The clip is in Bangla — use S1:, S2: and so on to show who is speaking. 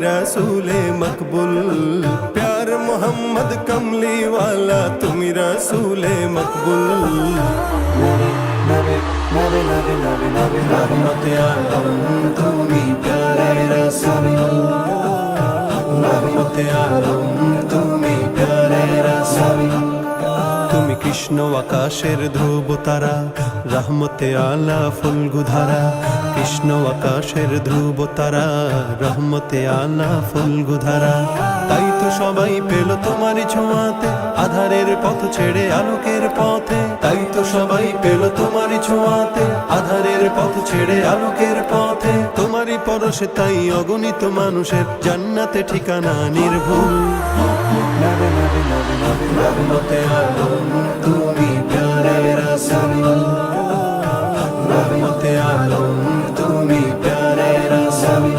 S1: रसूले मकबूल, प्यार मोहम्मद कमली वाला तुमी रसूले मकबूल। रहमत आलम तुमी प्यारे रसूल, रहमत आलम तुमी प्यारे रसूल। তুমি কৃষ্ণ আকাশের ধ্রুব তারা, রহমতে আলা ফুলগুধারা। কৃষ্ণ আকাশের ধ্রুব তারা, রহমতে আলা ফুলগুধারা। তাই তো সবাই পেল তোমারই ছোঁয়াতে, আধারের পথ ছেড়ে আলোকের পথে। তাই তো সবাই পেল তোমারই ছোঁয়াতে, আধারের পথ ছেড়ে আলোকের পথে। তোমারই পরশে তাই অগণিত মানুষের জান্নাতে ঠিকানা নির্ভুল। रहमते आलम तुमी प्यारे रसूल, रहमते आलम तुमी प्यारे रसूल।